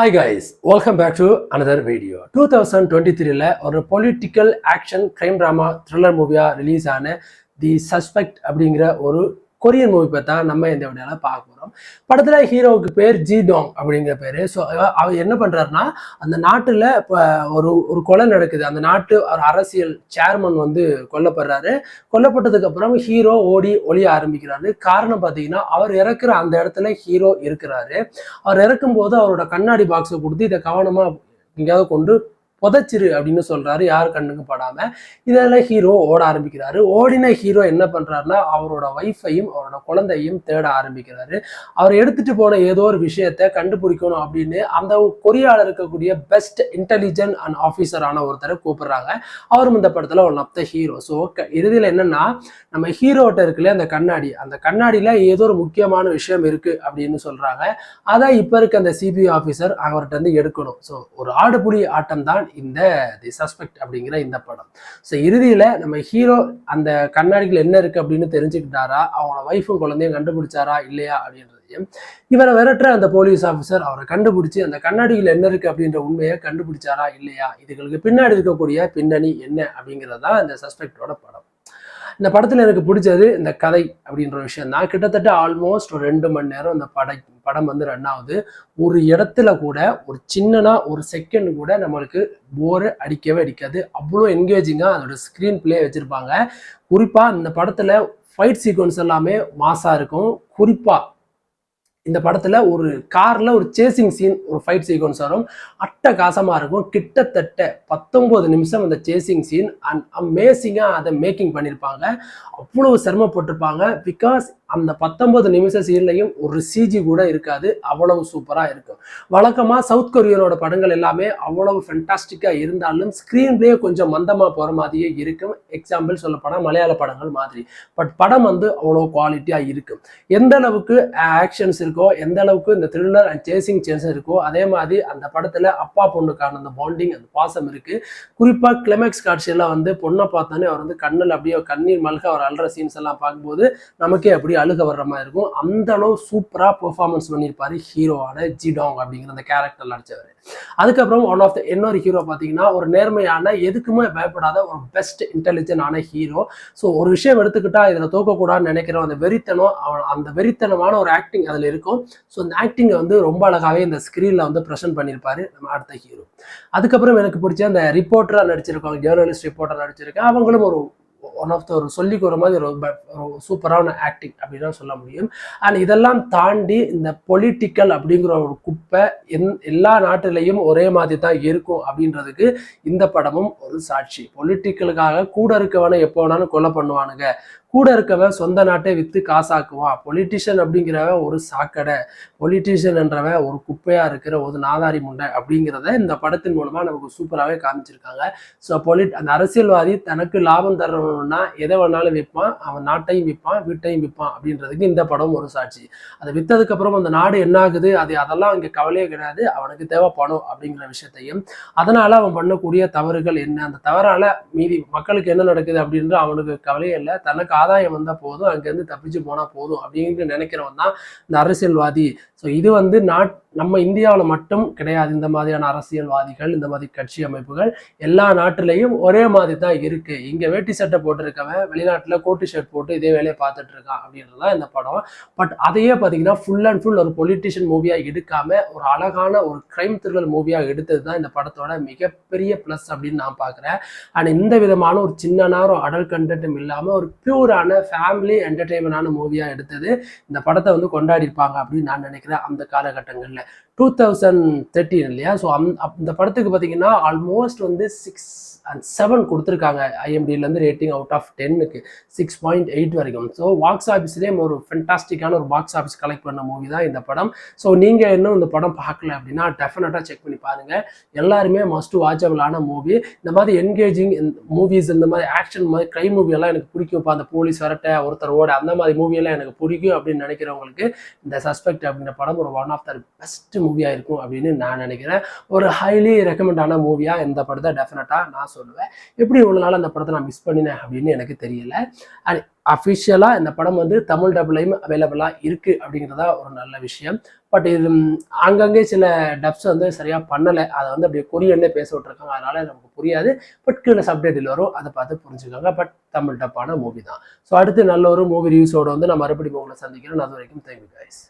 Hi guys, welcome back to another video. 2023ல ஒரு political action crime drama thriller மூவியா release ஆன the suspect அப்படிங்கிற ஒரு கொரியன் மூவி பார்த்தா நம்ம இந்த வீடியோல பார்க்க போறோம். படத்துல ஹீரோவுக்கு பேர் ஜி டாங் அப்படிங்கிற பேரு. ஸோ அவர் என்ன பண்றாருன்னா, அந்த நாட்டுல இப்போ ஒரு கொலை நடக்குது. அந்த நாட்டு ஒரு அரசியல் சேர்மன் வந்து கொல்லப்படுறாரு. கொல்லப்பட்டதுக்கு அப்புறம் ஹீரோ ஓடி ஒளிய ஆரம்பிக்கிறாரு. காரணம் பார்த்தீங்கன்னா, அவர் இறக்குற அந்த இடத்துல ஹீரோ இருக்கிறாரு. அவர் இறக்கும் போது அவரோட கண்ணாடி பாக்ஸை கொடுத்து இதை கவனமா எங்கேயாவது கொண்டு புதைச்சிரு அப்படின்னு சொல்றாரு, யார் கண்ணுக்கு படாம. இதெல்லாம் ஹீரோ ஓட ஆரம்பிக்கிறாரு. ஓடின ஹீரோ என்ன பண்றாருன்னா, அவரோட ஒய்ஃபையும் அவரோட குழந்தையும் தேட ஆரம்பிக்கிறாரு. அவர் எடுத்துட்டு போன ஏதோ ஒரு விஷயத்த கண்டுபிடிக்கணும் அப்படின்னு அந்த கொரியால இருக்கக்கூடிய பெஸ்ட் இன்டெலிஜென்ட் அண்ட் ஆஃபீஸரான ஒருத்தரை கூப்பிடுறாங்க. அவரும் இந்த படத்துல one of the hero. So இறுதியில் என்னன்னா, நம்ம ஹீரோட்ட இருக்குல்ல அந்த கண்ணாடியில ஏதோ ஒரு முக்கியமான விஷயம் இருக்கு அப்படின்னு சொல்றாங்க. அதான் இப்ப இருக்க அந்த சிபிஐ ஆஃபீஸர் அவர்கிட்ட இருந்து எடுக்கணும். ஸோ ஒரு ஆடுபுலி ஆட்டம் தான் இந்த தி சஸ்பெக்ட் அப்படிங்கிற இந்த படம். ஸோ இறுதியில நம்ம ஹீரோ அந்த கண்ணாடிகள் என்ன இருக்கு அப்படின்னு தெரிஞ்சுக்கிட்டாரா, அவங்களோட ஒய்ஃபும் குழந்தையும் கண்டுபிடிச்சாரா இல்லையா அப்படின்றதையும், இவரை விரட்டுற அந்த போலீஸ் ஆஃபீஸர் அவரை கண்டுபிடிச்சு அந்த கண்ணாடிகள் என்ன இருக்கு அப்படின்ற உண்மையை கண்டுபிடிச்சாரா இல்லையா, இதுகளுக்கு பின்னாடி இருக்கக்கூடிய பின்னணி என்ன அப்படிங்கிறதா இந்த சஸ்பெக்டோட படம். இந்த படத்துல எனக்கு பிடிச்சது இந்த கதை அப்படின்ற விஷயம் தான். கிட்டத்தட்ட ஆல்மோஸ்ட் ஒரு 2 மணி நேரம் இந்த படம் வந்து ரன் ஆகுது. ஒரு இடத்துல கூட ஒரு சின்னனா ஒரு செகண்ட் கூட நம்மளுக்கு போர் அடிக்கவே அடிக்காது. அவ்வளோ என்கேஜிங்கா அதோட ஸ்கிரீன் பிளே வச்சிருப்பாங்க. குறிப்பா இந்த படத்துல ஃபைட் சீக்வன்ஸ் எல்லாமே மாசா இருக்கும். குறிப்பா இந்த படத்துல ஒரு கார்ல ஒரு சேசிங் சீன், ஒரு ஃபைட் சீக்வன்ஸ் வரும். அட்டகாசமா இருக்கும். கிட்டத்தட்ட 19 நிமிஷம் அந்த சேசிங் சீன் அண்ட் அமேசிங்கா அதை மேக்கிங் பண்ணியிருப்பாங்க. அவ்வளவு சிரமப்பட்டிருப்பாங்க. பிகாஸ் அந்த 19 நிமிஷ சீன்லையும் ஒரு சிஜி கூட இருக்காது. அவ்வளவு சூப்பரா இருக்கும். வழக்கமா சவுத் கொரியனோட படங்கள் எல்லாமே அவ்வளவு ஃபென்டாஸ்டிக்கா இருந்தாலும் ஸ்கிரீன் பிளே கொஞ்சம் மந்தமா போற மாதிரியே இருக்கும். எக்ஸாம்பிள் சொல்லப்போனா மலையாள படங்கள் மாதிரி. பட் படம் வந்து அவ்வளவு குவாலிட்டியா இருக்கும். எந்த அளவுக்கு ஆக்ஷன்ஸ் இருக்கோ, எந்த அளவுக்கு இந்த த்ரில்லர் அண்ட் சேசிங் சேன்ஸ் இருக்கோ, அதே மாதிரி அந்த படத்துல அப்பா பொண்ணுக்கான அந்த பாண்டிங், அந்த பாசம் இருக்கு. குறிப்பா கிளைமேக்ஸ் காட்சியெல்லாம் வந்து பொண்ணை பார்த்தானே அவர் வந்து கண்ணில் அப்படியே கண்ணீர் மல்க அவர் அல்ற சீன்ஸ் எல்லாம் பார்க்கும்போது நமக்கே அப்படியே அழுக வர்ற மாதிரி இருக்கும். அந்த அளவு சூப்பரா பெர்ஃபார்மன்ஸ் பண்ணியிருப்பாரு ஹீரோவான ஜி டாங் அப்படிங்கிற அந்த கேரக்டர் நடிச்சவர். அதுக்கப்புறம் ஒன் ஆஃப் த இன்னொரு ஹீரோ பார்த்தீங்கன்னா, ஒரு நேர்மையான, எதுக்குமே பயப்படாத ஒரு பெஸ்ட் இன்டெலிஜென்ட் ஆன ஹீரோ. ஸோ ஒரு விஷயம் எடுத்துக்கிட்டா இதில் தோக்கக்கூடாதுன்னு நினைக்கிறோம். அந்த வெறித்தனம், அந்த வெறித்தனமான ஒரு ஆக்டிங் அதில் இருக்கும். ஸோ அந்த ஆக்டிங்கை வந்து ரொம்ப அழகாகவே இந்த ஸ்க்ரீனில் வந்து ப்ரெசென்ட் பண்ணியிருப்பாரு நம்ம அடுத்த ஹீரோ. அதுக்கப்புறம் எனக்கு பிடிச்ச அந்த ரிப்போர்ட்டராக நடிச்சிருக்காங்க, ஜேர்னலிஸ்ட் ரிப்போர்ட்டர் நடிச்சிருக்கேன். அவங்களும் ஒரு ஒன் ஆஃப் த ஒரு சொல்லிக்கிற மாதிரி ஒரு சூப்பரான ஆக்டிங் அப்படின்னு தான் சொல்ல முடியும். அண்ட் இதெல்லாம் தாண்டி இந்த பொலிட்டிக்கல் அப்படிங்கிற ஒரு குப்பை எல்லா நாட்டிலையும் ஒரே மாதிரி தான் இருக்கும் அப்படின்றதுக்கு இந்த படமும் ஒரு சாட்சி. பொலிட்டிக்கலுக்காக கூட இருக்கவனை எப்போ வேணாலும் கொலை பண்ணுவானுங்க, கூட இருக்கவன் சொந்த நாட்டை விற்று காசாக்குவான். பொலிட்டிஷியன் அப்படிங்கிறவன் ஒரு சாக்கடை, பொலிட்டிஷியன் என்றவன் ஒரு குப்பையா இருக்கிற ஒரு நாதாரி முண்டை அப்படிங்கிறத இந்த படத்தின் மூலமா நமக்கு சூப்பராகவே காமிச்சிருக்காங்க. ஸோ அந்த அரசியல்வாதி தனக்கு லாபம் தரணும்னா எதை வேணாலும் விற்பான், அவன் நாட்டையும் விற்பான், வீட்டையும் விற்பான் அப்படின்றதுக்கு இந்த படம் ஒரு சாட்சி. அதை விற்றதுக்கு அப்புறம் அந்த நாடு என்ன ஆகுது, அதெல்லாம் இங்கே கவலையே கிடையாது. அவனுக்கு தேவை பணம் அப்படிங்கிற விஷயத்தையும், அதனால அவன் பண்ணக்கூடிய தவறுகள் என்ன, அந்த தவறால மீதி மக்களுக்கு என்ன நடக்குது அப்படின்ற அவனுக்கு கவலையே இல்லை. தனக்கு ஆதாயம் வந்தா போதும், அங்கேருந்து தப்பிச்சு போனா போதும் அப்படின்னு நினைக்கிறவன் தான் இந்த அரசியல்வாதி. ஸோ இது வந்து நம்ம இந்தியாவில் மட்டும் கிடையாது. இந்த மாதிரியான அரசியல்வாதிகள், இந்த மாதிரி கட்சி அமைப்புகள் எல்லா நாட்டிலையும் ஒரே மாதிரி தான் இருக்கு. இங்க வேட்டி சட்டை போட்டிருக்கவன் வெளிநாட்டுல கோட்டு ஷர்ட் போட்டு இதே வேலையை பார்த்துட்டு இருக்கான் அப்படின்றதான் இந்த படம். பட் அதையே பார்த்தீங்கன்னா ஃபுல் அண்ட் ஃபுல் ஒரு பொலிட்டிஷியன் மூவியா எடுக்காம ஒரு அழகான ஒரு கிரைம் த்ரில்லர் மூவியா எடுத்தது தான் இந்த படத்தோட மிகப்பெரிய பிளஸ் அப்படின்னு நான் பார்க்குறேன். அண்ட் இந்த விதமான ஒரு சின்னனா ஒரு அடல்ட் கண்டென்ட்டும் இல்லாம ஒரு பியூரான ஃபேமிலி என்டர்டெயின்மெண்டான மூவியா எடுத்தது இந்த படத்தை வந்து கொண்டாடி இருப்பாங்க அப்படின்னு நான் நினைக்கிறேன். அந்த காலகட்டங்கள்ல 2013 இல்லையா. ஸோ அந்த படத்துக்கு பார்த்தீங்கன்னா ஆல்மோஸ்ட் வந்து 6 and 7 கொடுத்துருக்காங்க. ஐஎம்டிலேருந்து ரேட்டிங் அவுட் ஆஃப் 10க்கு 6.8 வரைக்கும். ஸோ பாக்ஸ் ஆஃபீஸ்லேயே ஒரு ஃபென்டாஸ்டிக்கான ஒரு பாக்ஸ் ஆஃபீஸ் கலெக்ட் பண்ண மூவி தான் இந்த படம். ஸோ நீங்கள் இன்னும் இந்த படம் பார்க்கல அப்படின்னா டெஃபினட்டாக செக் பண்ணி பாருங்க. எல்லாருமே மஸ்ட் வாட்சபிளான மூவி. இந்த மாதிரி என்கேஜிங் மூவிஸ், இந்த மாதிரி ஆக்ஷன் மாதிரி கிரைம் மூவி எல்லாம் எனக்கு பிடிக்கும். இப்போ அந்த போலீஸ் வரட்ட ஒருத்தர் ஓட அந்த மாதிரி மூவியெல்லாம் எனக்கு பிடிக்கும் அப்படின்னு நினைக்கிறவங்களுக்கு இந்த சஸ்பெக்ட் அப்படின்ற படம் ஒரு ஒன் ஆஃப் த பெஸ்ட் மூவியாக இருக்கும் அப்படின்னு நான் நினைக்கிறேன். ஒரு ஹைலி ரெக்கமெண்டான மூவியாக இந்த படத்தை டெஃபினட்டாக நான் சொல்லுவேன். எப்படி இவ்வளோ நாள் அந்த படத்தை நான் மிஸ் பண்ணினேன் அப்படின்னு எனக்கு தெரியல. அண்ட் அஃபிஷியலாக இந்த படம் வந்து தமிழ் டப்லையும் அவைலபிளாக இருக்குது அப்படிங்கிறதா ஒரு நல்ல விஷயம். பட் இது அங்கங்கே சில டப்ஸ் வந்து சரியாக பண்ணலை. அதை வந்து அப்படியே கொரியன்லேயே பேச விட்டுருக்காங்க. அதனால் நமக்கு புரியாது. பட் கீழே சப்டைட்டில் வரும், அதை பார்த்து புரிஞ்சுக்கோங்க. பட் தமிழ் டப்பான மூவி தான். ஸோ அடுத்து நல்ல ஒரு மூவி ரிவ்யூஸோடு வந்து நான் மறுபடியும் உங்களை சந்திக்கிறேன். அது வரைக்கும் தேங்க்யூ கைஸ்.